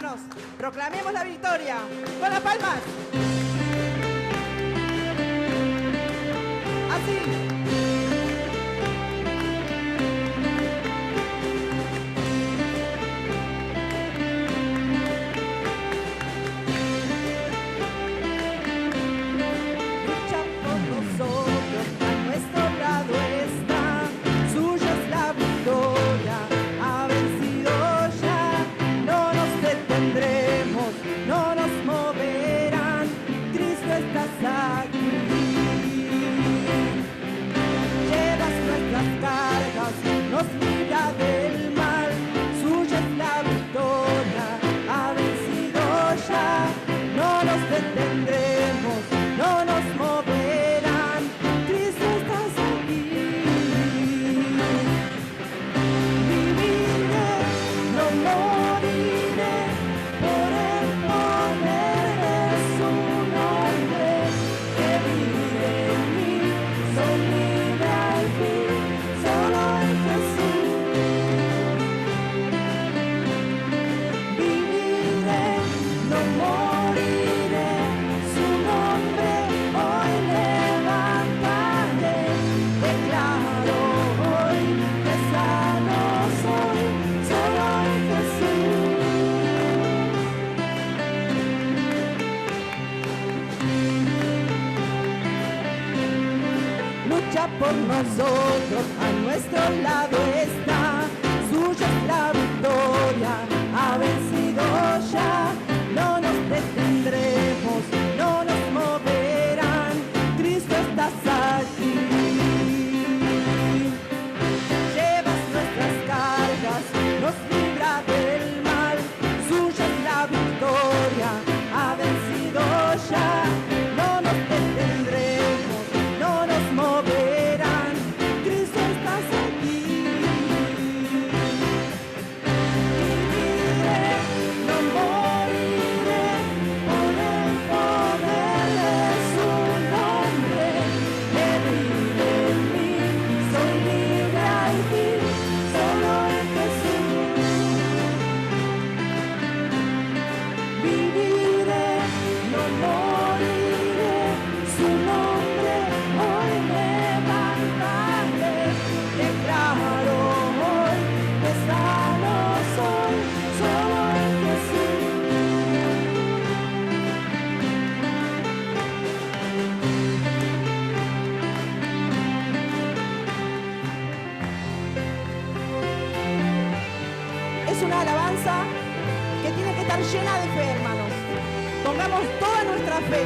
hermanos. Proclamemos la victoria. Con las palmas. Así. Por nosotros, a nuestro lado está, suya es la victoria, ha vencido ya, no nos detendremos, no nos moverán, Cristo estás aquí. Llevas nuestras cargas, nos libra del mal, suya es la victoria, ha vencido ya, no nos detendremos, no nos moverán. Una alabanza que tiene que estar llena de fe, hermanos. Pongamos toda nuestra fe,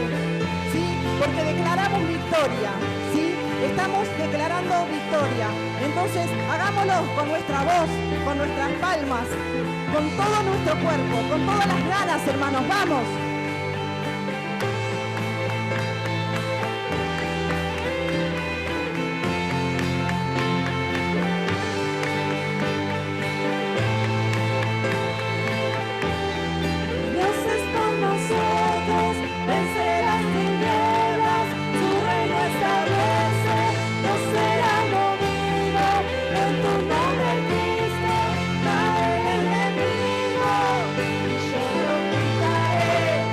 ¿sí? Porque declaramos victoria, ¿sí? Estamos declarando victoria. Entonces, hagámoslo con nuestra voz, con nuestras palmas, con todo nuestro cuerpo, con todas las ganas, hermanos. ¡Vamos! Yo lo gritaré.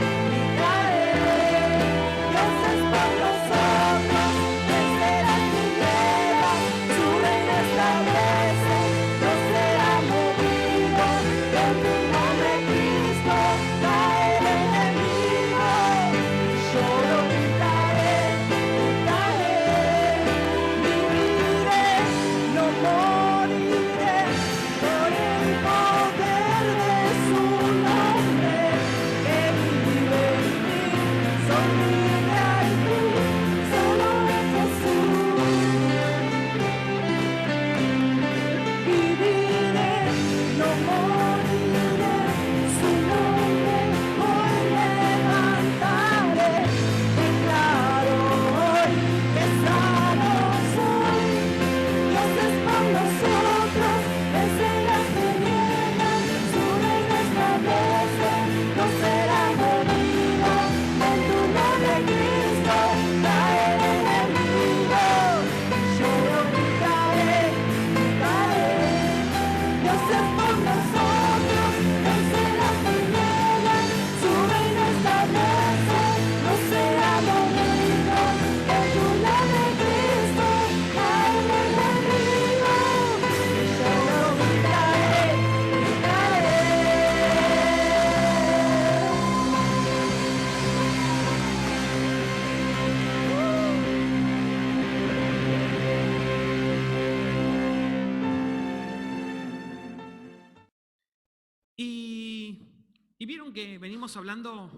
Y vieron que venimos hablando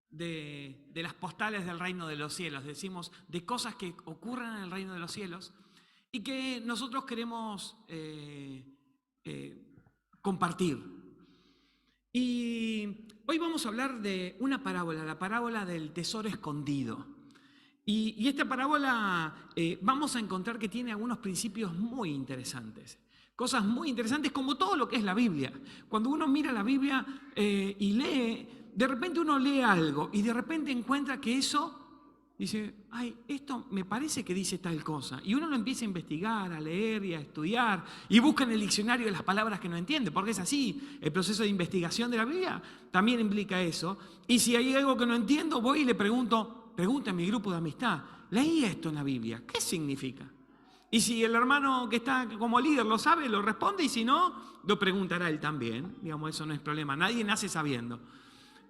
de las postales del reino de los cielos, decimos de cosas que ocurren en el reino de los cielos y que nosotros queremos compartir. Y hoy vamos a hablar de una parábola, la parábola del tesoro escondido. Y esta parábola vamos a encontrar que tiene algunos principios muy interesantes. Cosas muy interesantes como todo lo que es la Biblia. Cuando uno mira la Biblia y lee, de repente uno lee algo y de repente encuentra que eso, dice, ay, esto me parece que dice tal cosa. Y uno lo empieza a investigar, a leer y a estudiar y busca en el diccionario las palabras que no entiende, porque es así. El proceso de investigación de la Biblia también implica eso. Y si hay algo que no entiendo, voy y le pregunto a mi grupo de amistad, leí esto en la Biblia, ¿qué significa? Y si el hermano que está como líder lo sabe, lo responde, y si no, lo preguntará él también. Digamos, eso no es problema. Nadie nace sabiendo.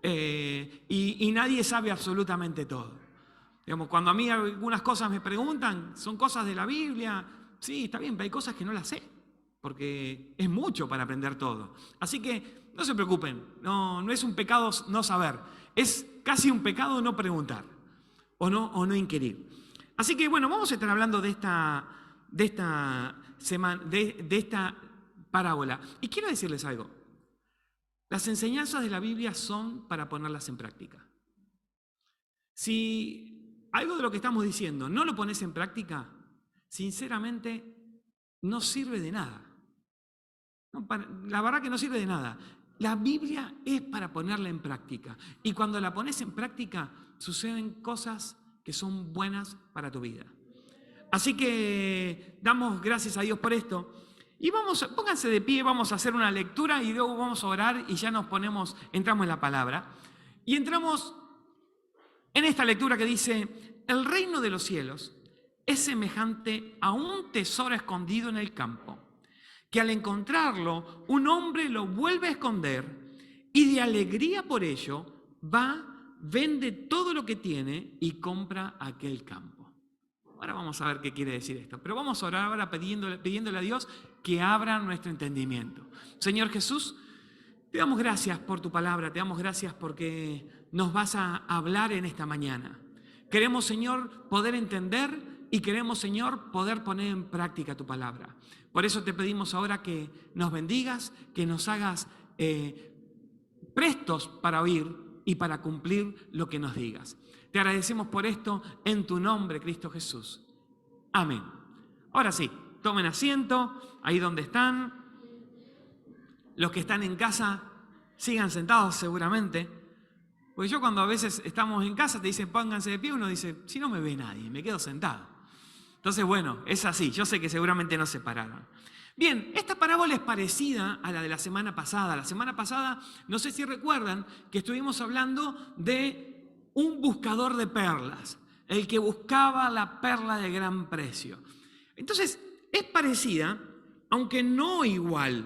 Y nadie sabe absolutamente todo. Digamos, cuando a mí algunas cosas me preguntan, son cosas de la Biblia, sí, está bien, pero hay cosas que no las sé, porque es mucho para aprender todo. Así que no se preocupen, no es un pecado no saber, es casi un pecado no preguntar o no inquirir. Así que bueno, vamos a estar hablando de esta parábola. Y quiero decirles algo. Las enseñanzas de la Biblia son para ponerlas en práctica. Si algo de lo que estamos diciendo no lo pones en práctica, sinceramente no sirve de nada. La verdad que no sirve de nada. La Biblia es para ponerla en práctica. Y cuando la pones en práctica, suceden cosas que son buenas para tu vida. Así que damos gracias a Dios por esto. Y pónganse de pie, vamos a hacer una lectura y luego vamos a orar y ya entramos en la palabra. Y entramos en esta lectura que dice, el reino de los cielos es semejante a un tesoro escondido en el campo, que al encontrarlo un hombre lo vuelve a esconder y de alegría por ello vende todo lo que tiene y compra aquel campo. Ahora vamos a ver qué quiere decir esto, pero vamos a orar ahora pidiéndole a Dios que abra nuestro entendimiento. Señor Jesús, te damos gracias por tu palabra, te damos gracias porque nos vas a hablar en esta mañana. Queremos, Señor, poder entender y queremos, Señor, poder poner en práctica tu palabra. Por eso te pedimos ahora que nos bendigas, que nos hagas prestos para oír y para cumplir lo que nos digas. Te agradecemos por esto en tu nombre, Cristo Jesús. Amén. Ahora sí, tomen asiento ahí donde están. Los que están en casa, sigan sentados seguramente. Porque yo cuando a veces estamos en casa te dicen pónganse de pie, uno dice, si no me ve nadie, me quedo sentado. Entonces, bueno, es así. Yo sé que seguramente no se pararon. Bien, esta parábola es parecida a la de la semana pasada. La semana pasada, no sé si recuerdan, que estuvimos hablando de un buscador de perlas, el que buscaba la perla de gran precio. Entonces, es parecida, aunque no igual,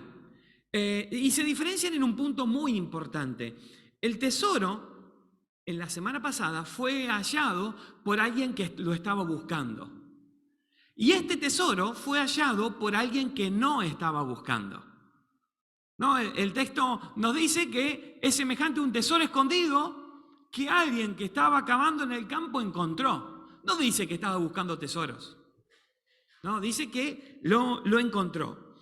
y se diferencian en un punto muy importante. El tesoro, en la semana pasada, fue hallado por alguien que lo estaba buscando. Y este tesoro fue hallado por alguien que no estaba buscando. ¿No? El texto nos dice que es semejante a un tesoro escondido que alguien que estaba cavando en el campo encontró. No dice que estaba buscando tesoros. No, dice que lo encontró.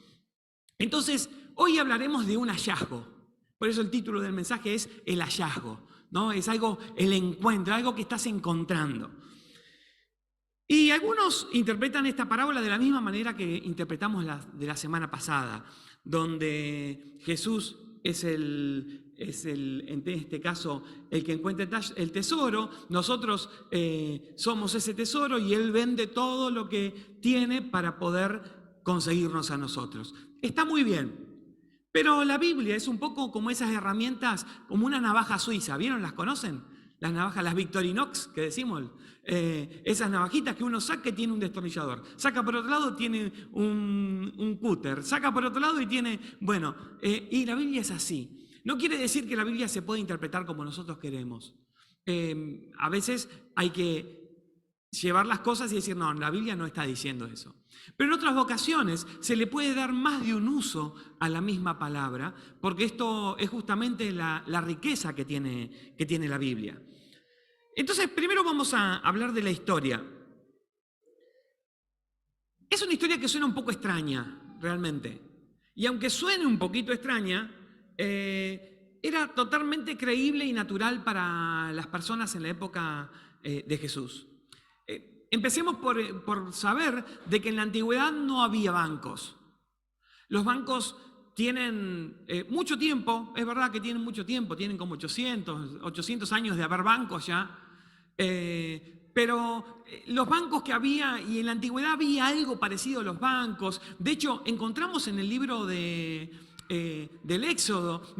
Entonces, hoy hablaremos de un hallazgo. Por eso el título del mensaje es el hallazgo. ¿No? Es algo, el encuentro, algo que estás encontrando. Y algunos interpretan esta parábola de la misma manera que interpretamos de la semana pasada, donde Jesús es en este caso el que encuentra el tesoro, nosotros somos ese tesoro y Él vende todo lo que tiene para poder conseguirnos a nosotros. Está muy bien, pero la Biblia es un poco como esas herramientas, como una navaja suiza, ¿vieron? ¿Las conocen? Las navajas, las Victorinox que decimos, esas navajitas que uno saca y tiene un destornillador, saca por otro lado tiene un cúter, saca por otro lado y tiene, bueno, y la Biblia es así. No quiere decir que la Biblia se pueda interpretar como nosotros queremos. A veces hay que llevar las cosas y decir, no, la Biblia no está diciendo eso. Pero en otras ocasiones se le puede dar más de un uso a la misma palabra, porque esto es justamente la riqueza que tiene la Biblia. Entonces, primero vamos a hablar de la historia. Es una historia que suena un poco extraña, realmente. Y aunque suene un poquito extraña, era totalmente creíble y natural para las personas en la época de Jesús. Empecemos por saber de que en la antigüedad no había bancos. Los bancos tienen mucho tiempo, es verdad que tienen mucho tiempo, tienen como 800 años de haber bancos ya, pero los bancos que había, y en la antigüedad había algo parecido a los bancos. De hecho, encontramos en el libro del Éxodo,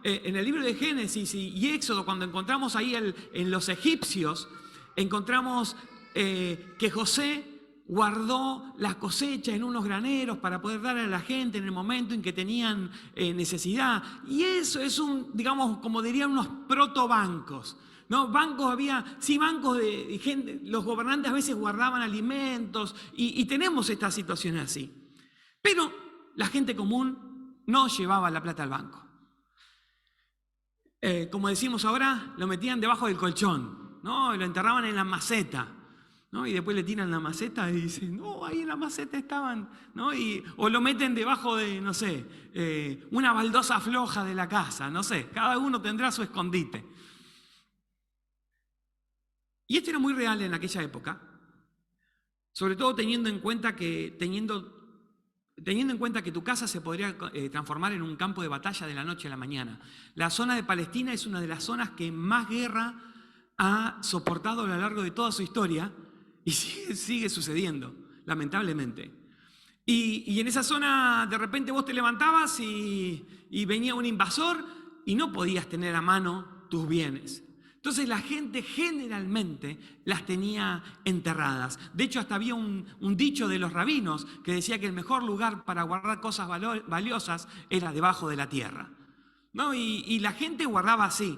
en el libro de Génesis y Éxodo, cuando encontramos ahí en los egipcios, encontramos que José guardó las cosechas en unos graneros para poder dar a la gente en el momento en que tenían necesidad. Y eso es digamos, como dirían, unos protobancos. ¿No? Bancos había, sí, bancos de gente, los gobernantes a veces guardaban alimentos y tenemos esta situación así. Pero la gente común no llevaba la plata al banco. Como decimos ahora, lo metían debajo del colchón, ¿no? Lo enterraban en la maceta, ¿no? Y después le tiran la maceta y dicen, no, ahí en la maceta estaban, ¿no? O lo meten debajo de, no sé, una baldosa floja de la casa, no sé, cada uno tendrá su escondite. Y esto era muy real en aquella época, sobre todo teniendo en cuenta que tu casa se podría transformar en un campo de batalla de la noche a la mañana. La zona de Palestina es una de las zonas que más guerra ha soportado a lo largo de toda su historia y sigue sucediendo, lamentablemente. Y en esa zona de repente vos te levantabas y venía un invasor y no podías tener a mano tus bienes. Entonces la gente generalmente las tenía enterradas. De hecho, hasta había un dicho de los rabinos que decía que el mejor lugar para guardar cosas valiosas era debajo de la tierra, ¿no? Y la gente guardaba así.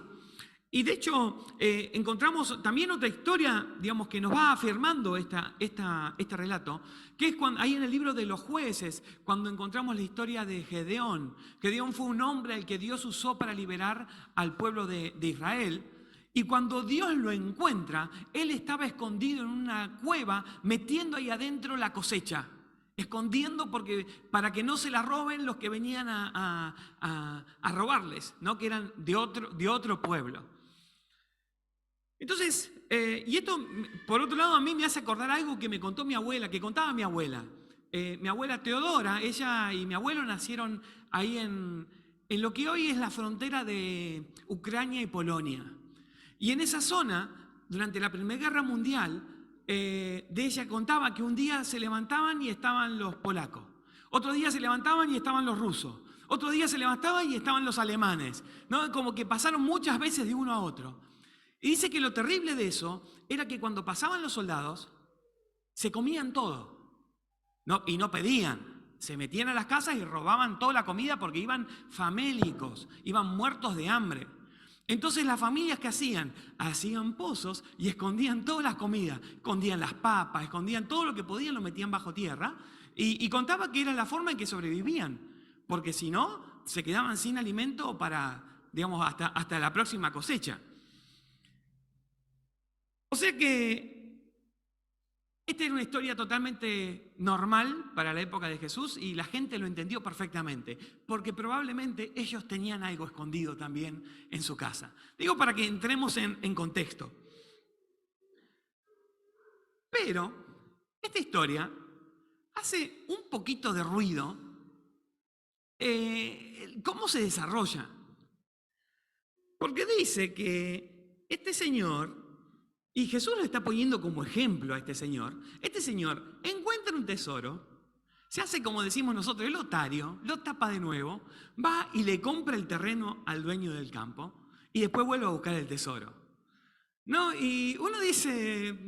Y de hecho, encontramos también otra historia, digamos, que nos va afirmando este relato, que es ahí en el libro de los Jueces, cuando encontramos la historia de Gedeón. Gedeón fue un hombre al que Dios usó para liberar al pueblo de Israel. Y cuando Dios lo encuentra, él estaba escondido en una cueva, metiendo ahí adentro la cosecha, escondiendo para que no se la roben los que venían a robarles, ¿no? Que eran de otro pueblo. Entonces, y esto, por otro lado, a mí me hace acordar algo que me contó mi abuela, que contaba mi abuela. Mi abuela Teodora, ella y mi abuelo nacieron ahí en lo que hoy es la frontera de Ucrania y Polonia. Y en esa zona, durante la Primera Guerra Mundial, de ella contaba que un día se levantaban y estaban los polacos, otro día se levantaban y estaban los rusos, otro día se levantaban y estaban los alemanes, ¿no? Como que pasaron muchas veces de uno a otro. Y dice que lo terrible de eso era que cuando pasaban los soldados, se comían todo, ¿no? Y no pedían. Se metían a las casas y robaban toda la comida porque iban famélicos, iban muertos de hambre. Entonces las familias, ¿qué hacían? Hacían pozos y escondían todas las comidas, escondían las papas, escondían todo lo que podían, lo metían bajo tierra y contaba que era la forma en que sobrevivían, porque si no, se quedaban sin alimento para, digamos, hasta la próxima cosecha. O sea que esta era una historia totalmente normal para la época de Jesús y la gente lo entendió perfectamente, porque probablemente ellos tenían algo escondido también en su casa. Digo para que entremos en contexto. Pero esta historia hace un poquito de ruido. ¿Cómo se desarrolla? Porque dice que este señor... Y Jesús lo está poniendo como ejemplo a este señor. Este señor encuentra un tesoro, se hace como decimos nosotros, el otario, lo tapa de nuevo, va y le compra el terreno al dueño del campo y después vuelve a buscar el tesoro. ¿No? Y uno dice,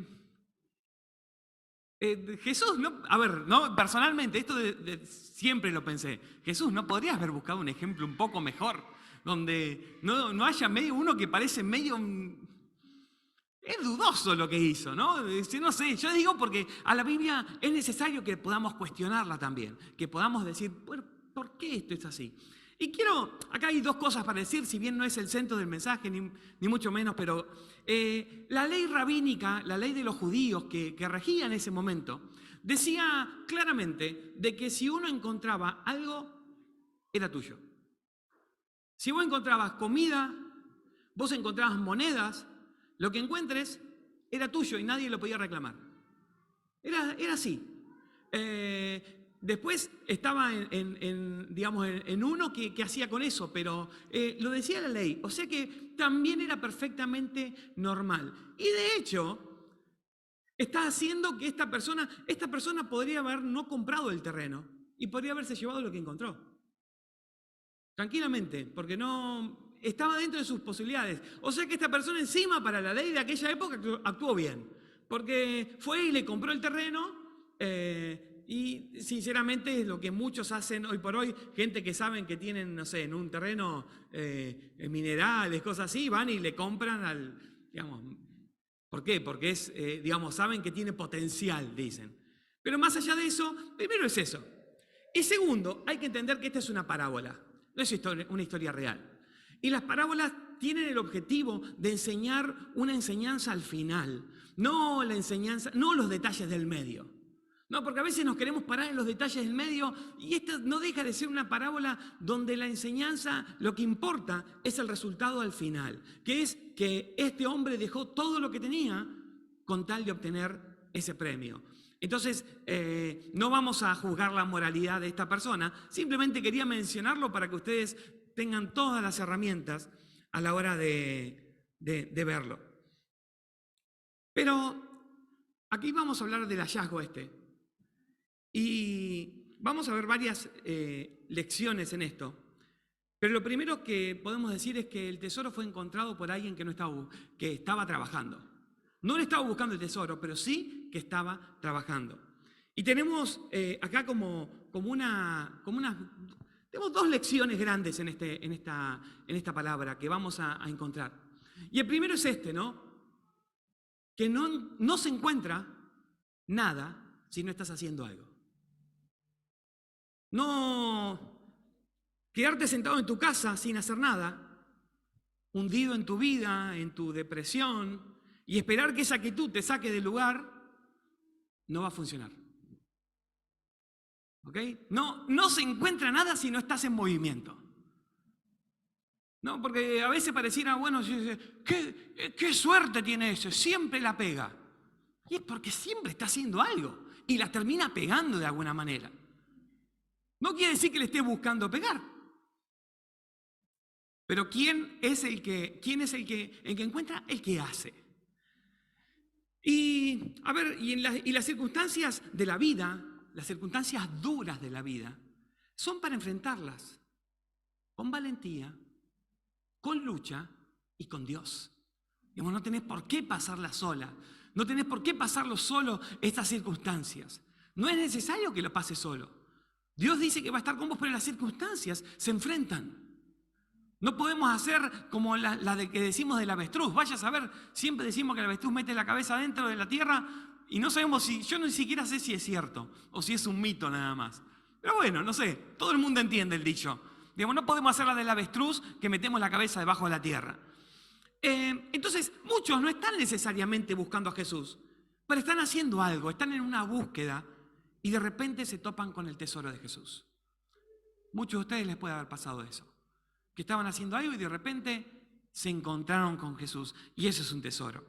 Jesús, no, a ver, ¿no? Personalmente, esto siempre lo pensé, Jesús, ¿no podrías haber buscado un ejemplo un poco mejor? Donde no haya uno que parece medio... es dudoso lo que hizo, ¿no? No sé, yo digo porque a la Biblia es necesario que podamos cuestionarla también, que podamos decir, bueno, ¿por qué esto es así? Y acá hay dos cosas para decir, si bien no es el centro del mensaje, ni mucho menos, pero la ley rabínica, la ley de los judíos que regía en ese momento, decía claramente de que si uno encontraba algo, era tuyo. Si vos encontrabas comida, vos encontrabas monedas, lo que encuentres era tuyo y nadie lo podía reclamar. Era así. Después estaba en uno que hacía con eso, pero lo decía la ley. O sea que también era perfectamente normal. Y de hecho, está haciendo que esta persona podría haber no comprado el terreno y podría haberse llevado lo que encontró. Tranquilamente, porque no estaba dentro de sus posibilidades. O sea que esta persona encima para la ley de aquella época actuó bien, porque fue y le compró el terreno y sinceramente es lo que muchos hacen hoy por hoy, gente que saben que tienen, no sé, en un terreno minerales, cosas así, van y le compran digamos, ¿por qué? Porque saben que tiene potencial, dicen. Pero más allá de eso, primero es eso. Y segundo, hay que entender que esta es una parábola. No es una historia real. Y las parábolas tienen el objetivo de enseñar una enseñanza al final, no los detalles del medio. No, porque a veces nos queremos parar en los detalles del medio y esta no deja de ser una parábola donde la enseñanza, lo que importa es el resultado al final, que es que este hombre dejó todo lo que tenía con tal de obtener ese premio. Entonces, no vamos a juzgar la moralidad de esta persona, simplemente quería mencionarlo para que ustedes tengan todas las herramientas a la hora de verlo. Pero aquí vamos a hablar del hallazgo y vamos a ver varias lecciones en esto. Pero lo primero que podemos decir es que el tesoro fue encontrado por alguien que estaba trabajando. No le estaba buscando el tesoro, pero sí que estaba trabajando. Y tenemos acá tenemos dos lecciones grandes en esta palabra que vamos a encontrar. Y el primero es ¿no? Que no se encuentra nada si no estás haciendo algo. No quedarte sentado en tu casa sin hacer nada, hundido en tu vida, en tu depresión, y esperar que esa actitud te saque del lugar, no va a funcionar. ¿Ok? No se encuentra nada si no estás en movimiento. No, porque a veces pareciera, bueno, qué suerte tiene ese, siempre la pega. Y es porque siempre está haciendo algo y la termina pegando de alguna manera. No quiere decir que le esté buscando pegar. Pero ¿quién es el que encuentra? El que hace. Y a ver, y las circunstancias de la vida, las circunstancias duras de la vida, son para enfrentarlas con valentía, con lucha y con Dios. Digamos, no tenés por qué pasarla sola, no tenés por qué pasarlo solo estas circunstancias. No es necesario que lo pases solo. Dios dice que va a estar con vos, pero las circunstancias se enfrentan. No podemos hacer como la de que decimos del avestruz. Vaya a saber, siempre decimos que el avestruz mete la cabeza dentro de la tierra y no sabemos yo ni siquiera sé si es cierto o si es un mito nada más. Pero bueno, no sé, todo el mundo entiende el dicho. Digamos, no podemos hacer la del avestruz que metemos la cabeza debajo de la tierra. Entonces, muchos no están necesariamente buscando a Jesús, pero están haciendo algo, están en una búsqueda y de repente se topan con el tesoro de Jesús. Muchos de ustedes les puede haber pasado eso, que estaban haciendo algo y de repente se encontraron con Jesús y eso es un tesoro.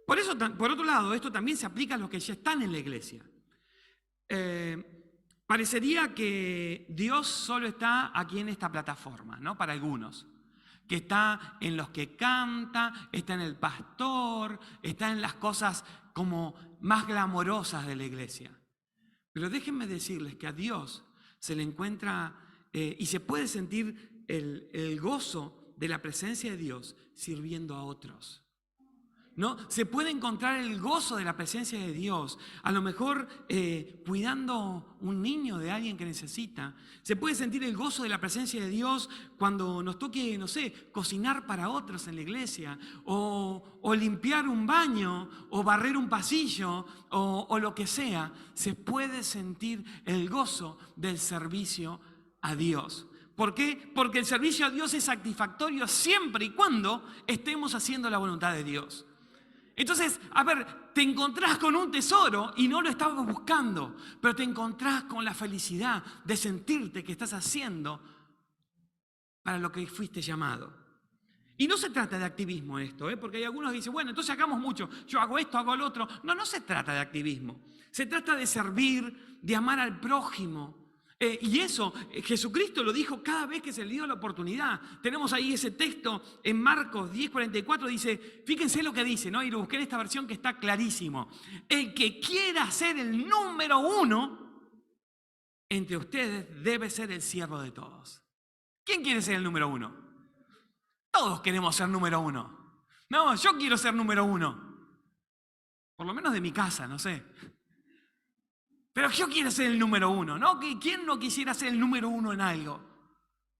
Por eso, por otro lado, esto también se aplica a los que ya están en la iglesia. Parecería que Dios solo está aquí en esta plataforma, ¿no? Para algunos. Que está en los que canta, está en el pastor, está en las cosas como más glamorosas de la iglesia. Pero déjenme decirles que a Dios se le encuentra y se puede sentir el gozo de la presencia de Dios sirviendo a otros. ¿no? Se puede encontrar el gozo de la presencia de Dios, a lo mejor cuidando un niño de alguien que necesita. Se puede sentir el gozo de la presencia de Dios cuando nos toque, no sé, cocinar para otros en la iglesia, o limpiar un baño, o barrer un pasillo, o lo que sea. Se puede sentir el gozo del servicio a Dios. ¿Por qué? Porque el servicio a Dios es satisfactorio siempre y cuando estemos haciendo la voluntad de Dios. Entonces, a ver, te encontrás con un tesoro y no lo estabas buscando, pero te encontrás con la felicidad de sentirte que estás haciendo para lo que fuiste llamado. Y no se trata de activismo esto, porque hay algunos que dicen, bueno, entonces hagamos mucho, yo hago esto, hago lo otro. No, no se trata de activismo. Se trata de servir, de amar al prójimo. Y eso, Jesucristo lo dijo cada vez que se le dio la oportunidad. Tenemos ahí ese texto en Marcos 10:44, dice, fíjense lo que dice, ¿no? Y lo busqué en esta versión que está clarísimo. El que quiera ser el número uno entre ustedes debe ser el siervo de todos. ¿Quién quiere ser el número uno? Todos queremos ser número uno. No, yo quiero ser número uno. Por lo menos de mi casa, no sé. Pero yo quiero ser el número uno, ¿no? ¿Quién no quisiera ser el número uno en algo?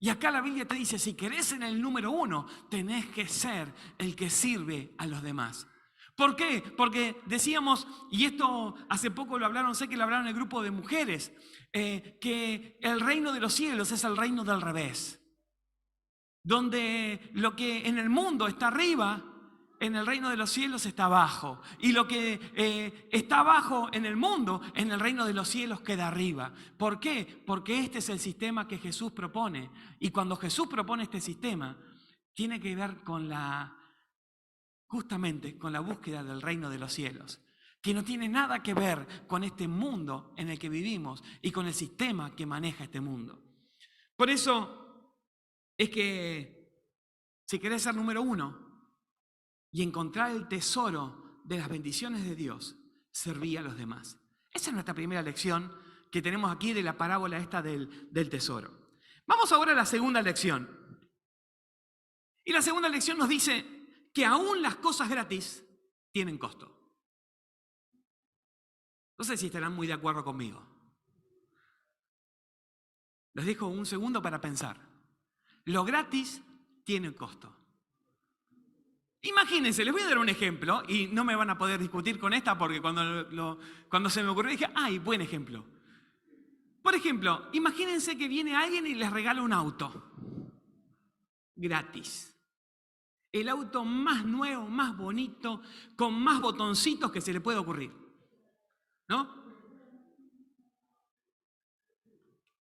Y acá la Biblia te dice, si querés ser el número uno, tenés que ser el que sirve a los demás. ¿Por qué? Porque decíamos, y esto hace poco lo hablaron, sé que lo hablaron en el grupo de mujeres, que el reino de los cielos es el reino del revés. Donde lo que en el mundo está arriba, en el reino de los cielos está abajo. Y lo que está abajo en el mundo, en el reino de los cielos queda arriba. ¿Por qué? Porque este es el sistema que Jesús propone. Y cuando Jesús propone este sistema, tiene que ver justamente con la búsqueda del reino de los cielos. Que no tiene nada que ver con este mundo en el que vivimos y con el sistema que maneja este mundo. Por eso es que si querés ser número uno, y encontrar el tesoro de las bendiciones de Dios, serví a los demás. Esa es nuestra primera lección que tenemos aquí de la parábola esta del tesoro. Vamos ahora a la segunda lección. Y la segunda lección nos dice que aún las cosas gratis tienen costo. No sé si estarán muy de acuerdo conmigo. Les dejo un segundo para pensar. Lo gratis tiene un costo. Imagínense, les voy a dar un ejemplo y no me van a poder discutir con esta porque cuando se me ocurrió dije, ¡ay, buen ejemplo! Por ejemplo, imagínense que viene alguien y les regala un auto gratis. El auto más nuevo, más bonito, con más botoncitos que se le pueda ocurrir. ¿No?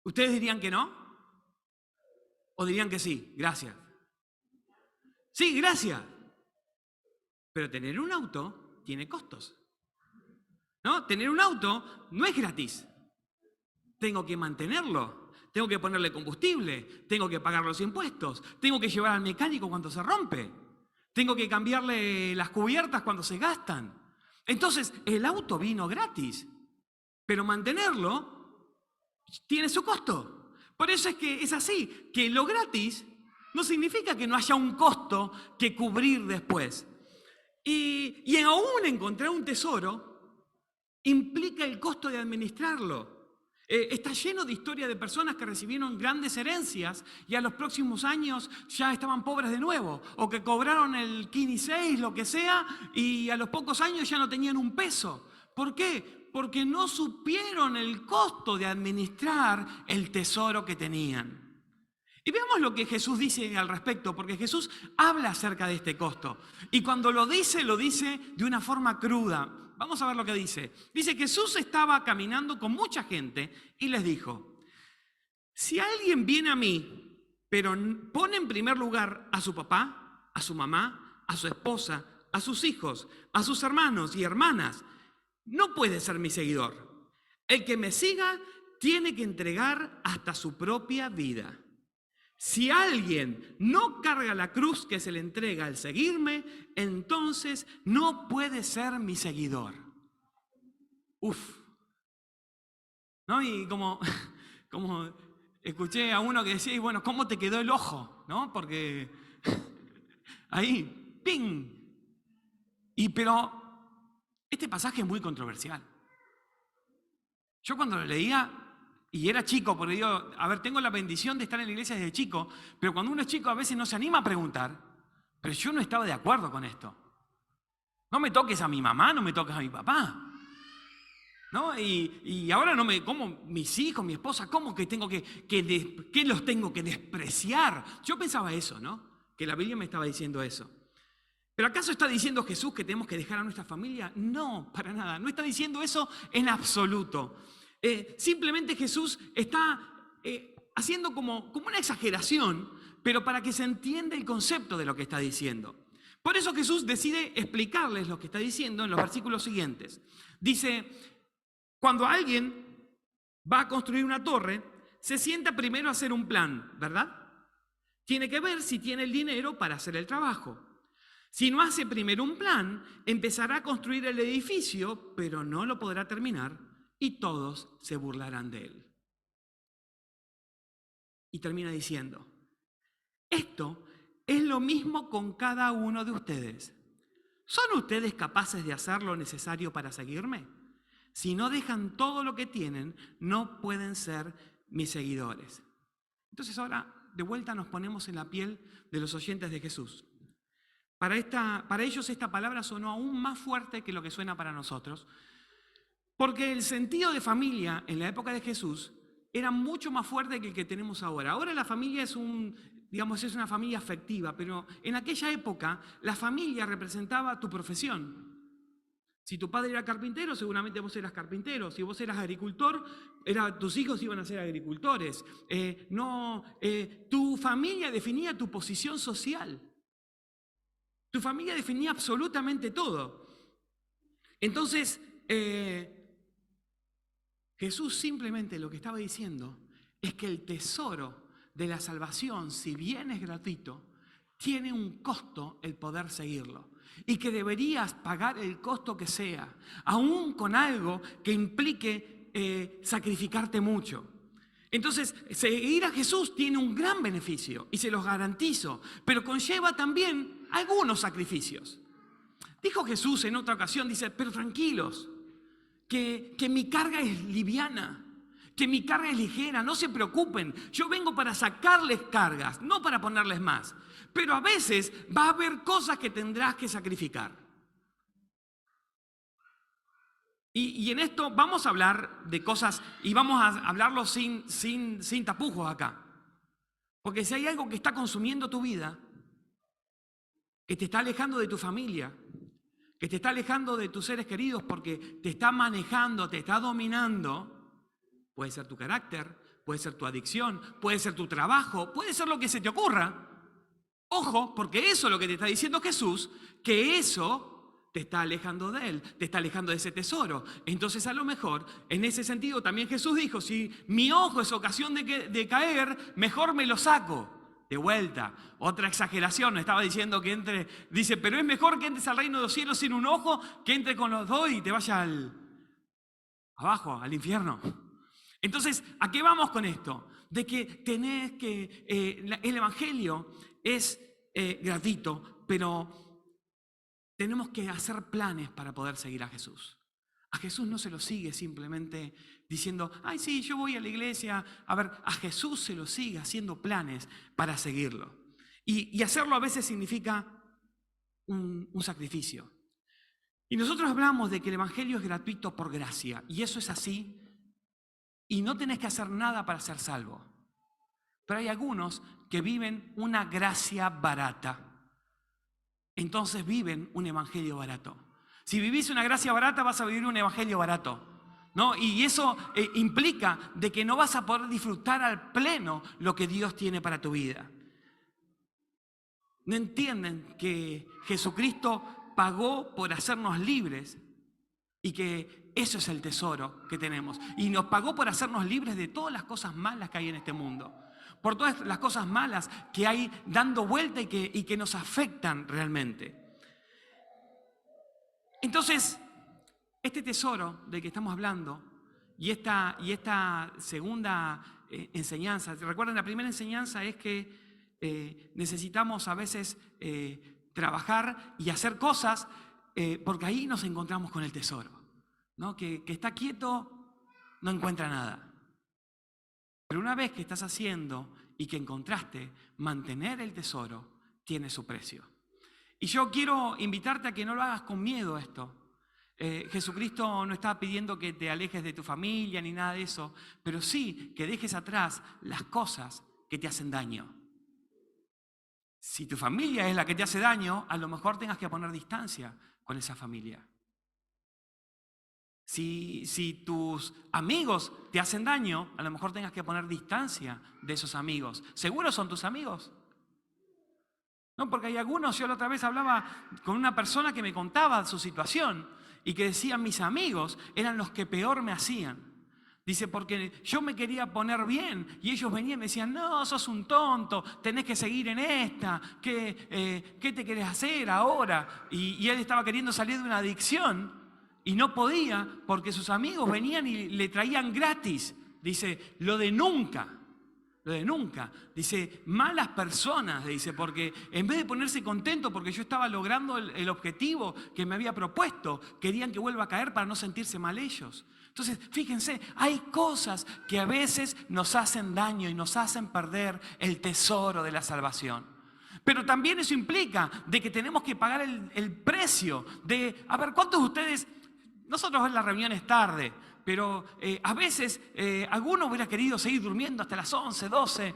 ¿Ustedes dirían que no? ¿O dirían que sí? Gracias. Sí, gracias. Pero tener un auto tiene costos. ¿No? Tener un auto no es gratis. Tengo que mantenerlo, tengo que ponerle combustible, tengo que pagar los impuestos, tengo que llevar al mecánico cuando se rompe, tengo que cambiarle las cubiertas cuando se gastan. Entonces, el auto vino gratis, pero mantenerlo tiene su costo. Por eso es que es así, que lo gratis no significa que no haya un costo que cubrir después. Y aún encontrar un tesoro implica el costo de administrarlo. Está lleno de historias de personas que recibieron grandes herencias y a los próximos años ya estaban pobres de nuevo, o que cobraron el 15, lo que sea, y a los pocos años ya no tenían un peso. ¿Por qué? Porque no supieron el costo de administrar el tesoro que tenían. Y veamos lo que Jesús dice al respecto, porque Jesús habla acerca de este costo. Y cuando lo dice de una forma cruda. Vamos a ver lo que dice. Dice, Jesús estaba caminando con mucha gente y les dijo, si alguien viene a mí, pero pone en primer lugar a su papá, a su mamá, a su esposa, a sus hijos, a sus hermanos y hermanas, no puede ser mi seguidor. El que me siga tiene que entregar hasta su propia vida. Si alguien no carga la cruz que se le entrega al seguirme, entonces no puede ser mi seguidor. Uf. ¿No? Y como escuché a uno que decía, y bueno, ¿cómo te quedó el ojo? ¿No? Porque ahí, ¡ping! Pero este pasaje es muy controversial. Yo cuando lo leía, y era chico, porque digo, a ver, tengo la bendición de estar en la iglesia desde chico, pero cuando uno es chico a veces no se anima a preguntar, pero yo no estaba de acuerdo con esto. No me toques a mi mamá, no me toques a mi papá. ¿No? Y ahora como mis hijos, mi esposa, ¿cómo que tengo que los tengo que despreciar? Yo pensaba eso, ¿no? Que la Biblia me estaba diciendo eso. ¿Pero acaso está diciendo Jesús que tenemos que dejar a nuestra familia? No, para nada. No está diciendo eso en absoluto. Simplemente Jesús está haciendo como una exageración, pero para que se entienda el concepto de lo que está diciendo. Por eso Jesús decide explicarles lo que está diciendo en los versículos siguientes. Dice, cuando alguien va a construir una torre, se sienta primero a hacer un plan, ¿verdad? Tiene que ver si tiene el dinero para hacer el trabajo. Si no hace primero un plan, empezará a construir el edificio, pero no lo podrá terminar y todos se burlarán de él. Y termina diciendo, esto es lo mismo con cada uno de ustedes. ¿Son ustedes capaces de hacer lo necesario para seguirme? Si no dejan todo lo que tienen, no pueden ser mis seguidores. Entonces ahora, de vuelta nos ponemos en la piel de los oyentes de Jesús. Para ellos esta palabra sonó aún más fuerte que lo que suena para nosotros, porque el sentido de familia en la época de Jesús era mucho más fuerte que el que tenemos ahora. Ahora la familia es una familia afectiva, pero en aquella época la familia representaba tu profesión. Si tu padre era carpintero, seguramente vos eras carpintero. Si vos eras agricultor, tus hijos iban a ser agricultores. Tu familia definía tu posición social. Tu familia definía absolutamente todo. Entonces, Jesús simplemente lo que estaba diciendo es que el tesoro de la salvación, si bien es gratuito, tiene un costo el poder seguirlo. Y que deberías pagar el costo que sea, aún con algo que implique sacrificarte mucho. Entonces, seguir a Jesús tiene un gran beneficio y se los garantizo, pero conlleva también algunos sacrificios. Dijo Jesús en otra ocasión, dice, pero tranquilos, que mi carga es liviana, que mi carga es ligera, no se preocupen, yo vengo para sacarles cargas, no para ponerles más. Pero a veces va a haber cosas que tendrás que sacrificar. Y en esto vamos a hablar de cosas y vamos a hablarlo sin tapujos acá. Porque si hay algo que está consumiendo tu vida, que te está alejando de tu familia, que te está alejando de tus seres queridos porque te está manejando, te está dominando, puede ser tu carácter, puede ser tu adicción, puede ser tu trabajo, puede ser lo que se te ocurra. Ojo, porque eso es lo que te está diciendo Jesús, que eso te está alejando de Él, te está alejando de ese tesoro. Entonces a lo mejor, en ese sentido también Jesús dijo, si mi ojo es ocasión de caer, mejor me lo saco. De vuelta, otra exageración, estaba diciendo que dice, pero es mejor que entres al reino de los cielos sin un ojo, que entre con los dos y te vaya abajo, al infierno. Entonces, ¿a qué vamos con esto? De que el Evangelio es gratuito, pero tenemos que hacer planes para poder seguir a Jesús. A Jesús no se lo sigue simplemente diciendo, ay sí, yo voy a la iglesia. A ver, a Jesús se lo sigue haciendo planes para seguirlo. Y hacerlo a veces significa un sacrificio. Y nosotros hablamos de que el Evangelio es gratuito por gracia, y eso es así, y no tenés que hacer nada para ser salvo. Pero hay algunos que viven una gracia barata. Entonces viven un evangelio barato. Si vivís una gracia barata, vas a vivir un evangelio barato, ¿no? Y eso implica de que no vas a poder disfrutar al pleno lo que Dios tiene para tu vida. ¿No entienden que Jesucristo pagó por hacernos libres? Y que eso es el tesoro que tenemos. Y nos pagó por hacernos libres de todas las cosas malas que hay en este mundo. Por todas las cosas malas que hay dando vuelta y que nos afectan realmente. Entonces, este tesoro del que estamos hablando y esta segunda enseñanza, recuerden, la primera enseñanza es que necesitamos a veces trabajar y hacer cosas porque ahí nos encontramos con el tesoro, ¿no? Que está quieto, no encuentra nada. Pero una vez que estás haciendo y que encontraste, mantener el tesoro tiene su precio. Y yo quiero invitarte a que no lo hagas con miedo esto. Jesucristo no está pidiendo que te alejes de tu familia ni nada de eso, pero sí que dejes atrás las cosas que te hacen daño. Si tu familia es la que te hace daño, a lo mejor tengas que poner distancia con esa familia. Si tus amigos te hacen daño, a lo mejor tengas que poner distancia de esos amigos. ¿Seguro son tus amigos? No, porque hay algunos, yo la otra vez hablaba con una persona que me contaba su situación y que decía, mis amigos eran los que peor me hacían. Dice, porque yo me quería poner bien y ellos venían y me decían, no, sos un tonto, tenés que seguir en esta, ¿qué te querés hacer ahora? Y él estaba queriendo salir de una adicción y no podía porque sus amigos venían y le traían gratis. Dice, lo de nunca. Dice, malas personas, dice, porque en vez de ponerse contento porque yo estaba logrando el objetivo que me había propuesto, querían que vuelva a caer para no sentirse mal ellos. Entonces, fíjense, hay cosas que a veces nos hacen daño y nos hacen perder el tesoro de la salvación. Pero también eso implica de que tenemos que pagar el precio de, a ver, ¿cuántos de ustedes, nosotros en la reunión es tarde, pero a veces alguno hubiera querido seguir durmiendo hasta las 11, 12.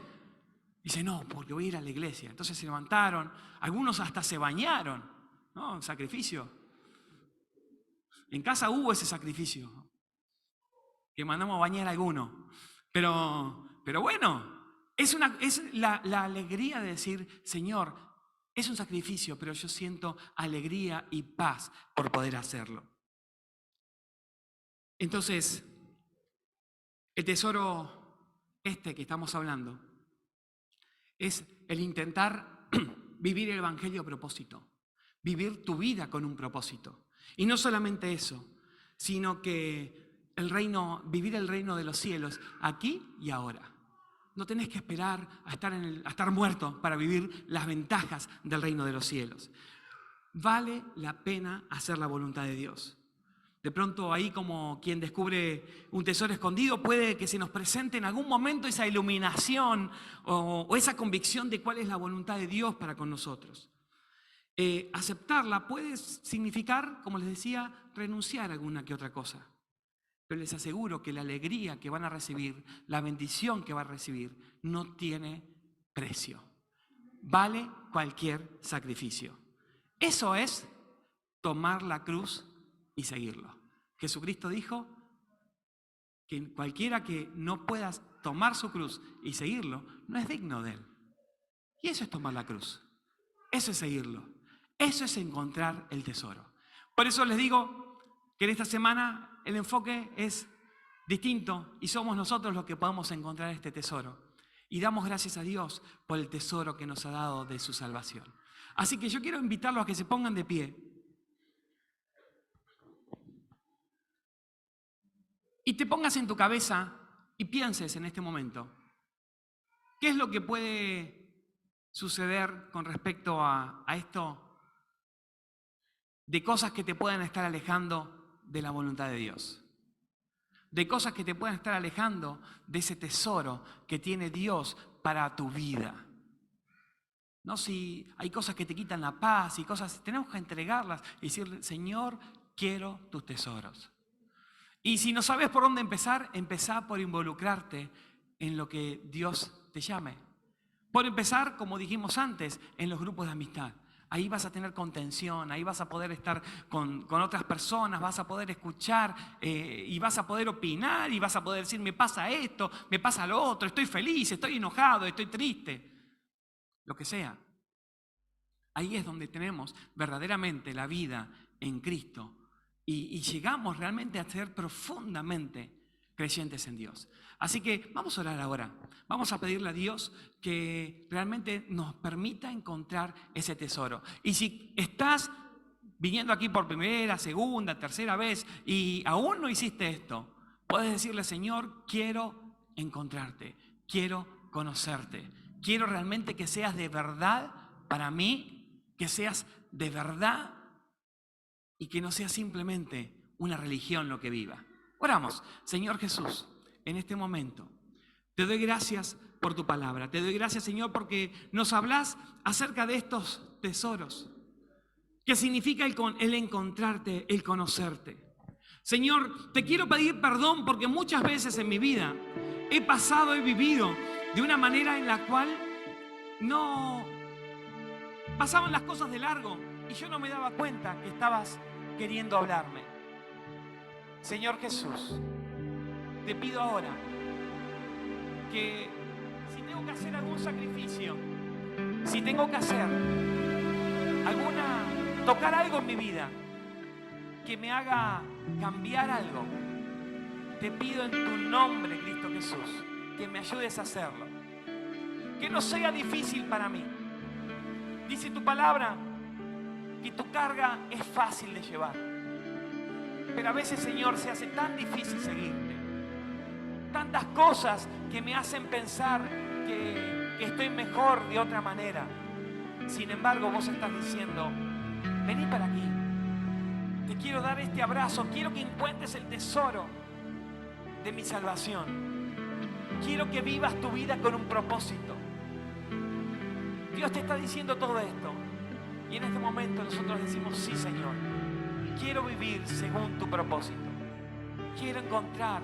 Dice, no, porque voy a ir a la iglesia. Entonces se levantaron, algunos hasta se bañaron, ¿no? Un sacrificio. En casa hubo ese sacrificio, que mandamos a bañar a alguno. Pero bueno, es la alegría de decir, Señor, es un sacrificio, pero yo siento alegría y paz por poder hacerlo. Entonces, el tesoro que estamos hablando es el intentar vivir el evangelio a propósito, vivir tu vida con un propósito. Y no solamente eso, sino que vivir el reino de los cielos aquí y ahora. No tenés que esperar a estar muerto para vivir las ventajas del reino de los cielos. Vale la pena hacer la voluntad de Dios. De pronto ahí, como quien descubre un tesoro escondido, puede que se nos presente en algún momento esa iluminación o esa convicción de cuál es la voluntad de Dios para con nosotros. Aceptarla puede significar, como les decía, renunciar a alguna que otra cosa. Pero les aseguro que la alegría que van a recibir, la bendición que van a recibir, no tiene precio. Vale cualquier sacrificio. Eso es tomar la cruz y seguirlo. Jesucristo dijo que cualquiera que no pueda tomar su cruz y seguirlo, no es digno de él. Y eso es tomar la cruz. Eso es seguirlo. Eso es encontrar el tesoro. Por eso les digo que en esta semana el enfoque es distinto y somos nosotros los que podemos encontrar este tesoro. Y damos gracias a Dios por el tesoro que nos ha dado de su salvación. Así que yo quiero invitarlos a que se pongan de pie. Y te pongas en tu cabeza y pienses en este momento, ¿qué es lo que puede suceder con respecto a esto de cosas que te puedan estar alejando de la voluntad de Dios? De cosas que te puedan estar alejando de ese tesoro que tiene Dios para tu vida. No, si hay cosas que te quitan la paz y cosas, tenemos que entregarlas y decirle, Señor, quiero tus tesoros. Y si no sabes por dónde empezar, empezá por involucrarte en lo que Dios te llame. Por empezar, como dijimos antes, en los grupos de amistad. Ahí vas a tener contención, ahí vas a poder estar con otras personas, vas a poder escuchar y vas a poder opinar y vas a poder decir, me pasa esto, me pasa lo otro, estoy feliz, estoy enojado, estoy triste, lo que sea. Ahí es donde tenemos verdaderamente la vida en Cristo y llegamos realmente a ser profundamente creyentes en Dios. Así que vamos a orar ahora. Vamos a pedirle a Dios que realmente nos permita encontrar ese tesoro. Y si estás viniendo aquí por primera, segunda, tercera vez y aún no hiciste esto, puedes decirle, Señor, quiero encontrarte, quiero conocerte, quiero realmente que seas de verdad para mí, que seas de verdad y que no sea simplemente una religión lo que viva. Oramos. Señor Jesús, en este momento te doy gracias por tu palabra. Te doy gracias, Señor, porque nos hablas acerca de estos tesoros, que significa el encontrarte, el conocerte. Señor, te quiero pedir perdón porque muchas veces en mi vida he vivido de una manera en la cual no pasaban las cosas de largo y yo no me daba cuenta que estabas queriendo hablarme. Señor Jesús, te pido ahora que si tengo que hacer algún sacrificio, si tengo que tocar algo en mi vida que me haga cambiar algo, te pido en tu nombre, Cristo Jesús, que me ayudes a hacerlo. Que no sea difícil para mí. Dice tu palabra que tu carga es fácil de llevar. Pero a veces, Señor, se hace tan difícil seguirte. Tantas cosas que me hacen pensar que estoy mejor de otra manera. Sin embargo, vos estás diciendo, vení para aquí. Te quiero dar este abrazo. Quiero que encuentres el tesoro de mi salvación. Quiero que vivas tu vida con un propósito. Dios te está diciendo todo esto. Y en este momento nosotros decimos, sí, Señor. Quiero vivir según tu propósito. Quiero encontrar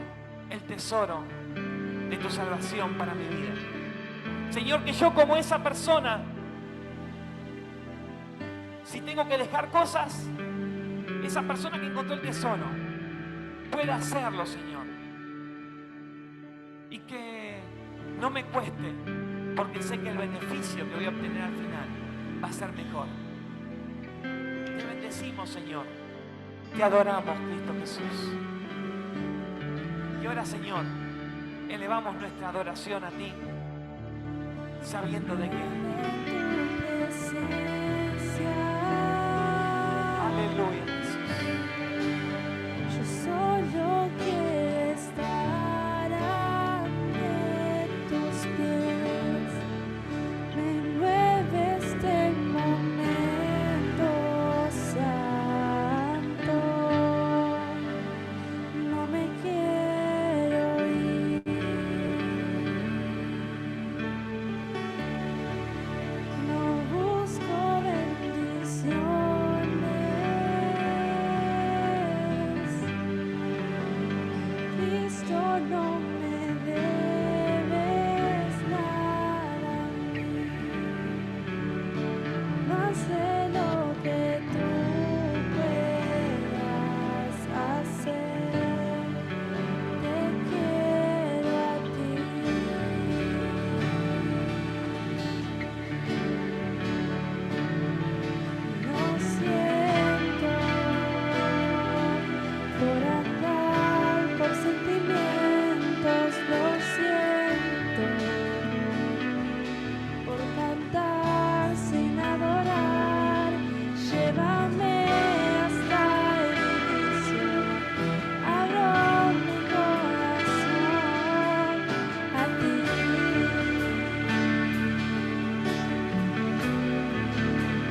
el tesoro de tu salvación para mi vida. Señor, que yo como esa persona, si tengo que dejar cosas, esa persona que encontró el tesoro pueda hacerlo, Señor. Y que no me cueste, porque sé que el beneficio que voy a obtener al final va a ser mejor. Te bendecimos, Señor. Te adoramos, Cristo Jesús. Y ahora, Señor, elevamos nuestra adoración a ti, sabiendo de que aleluya, Jesús. Yo solo quiero estar ante tus pies. Me mueve este momento santo. No me quiero ir. No busco bendición. No me debes nada a mí, más de lo que tú puedas hacer. Te quiero a ti. Lo siento por andar por sentimientos. Lo siento por cantar sin adorar. Llévame hasta el inicio. Abro mi corazón a ti.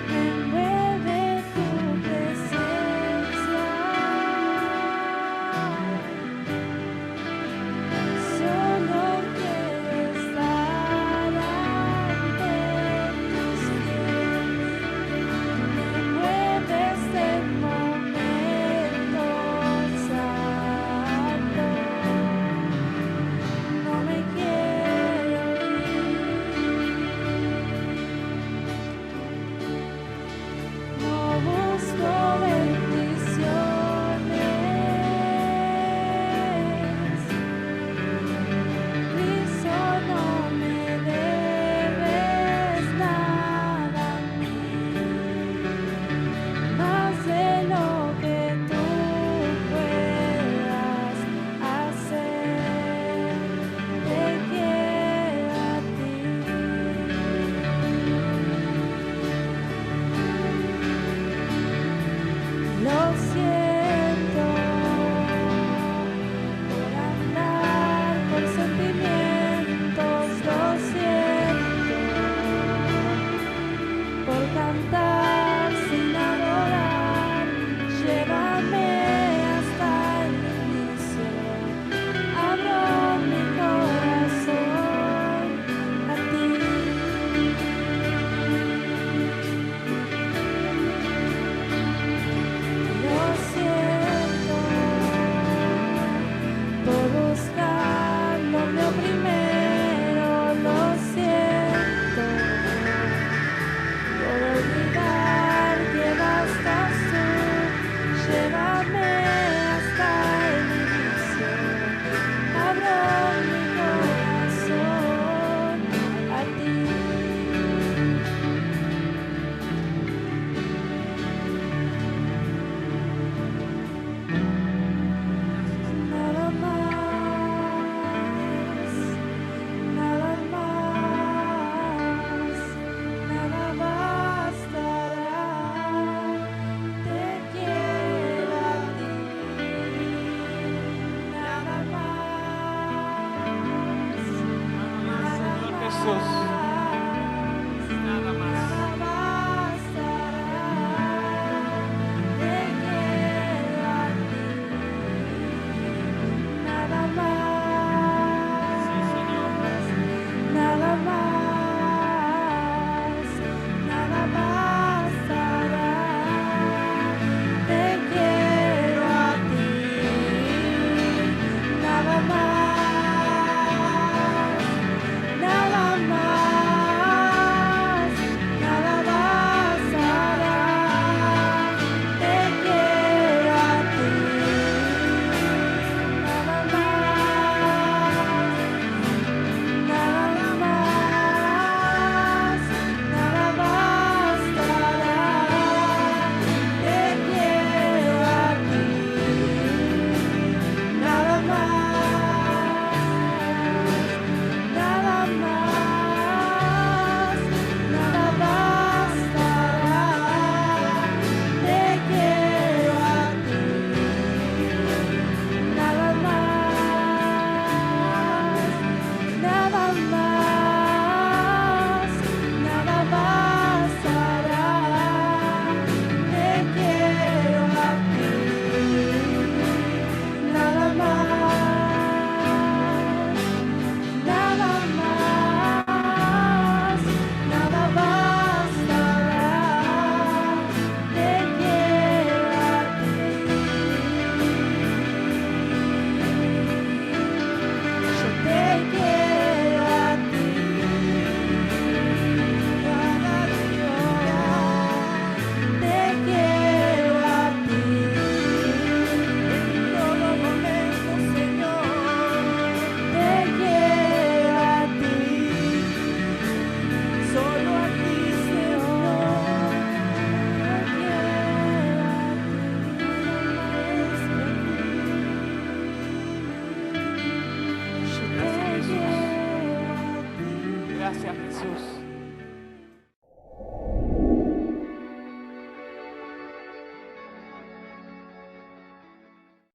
Me envuelve tu presencia. Solo quiero estar ante tus pies. Me mueve este momento santo. No me quiero ir. No busco bendiciones. Cristo, no me debes nada a mí, más de lo que tú puedas hacer. Te quiero a ti. Lo siento por andar por sentimientos. Lo siento por cantar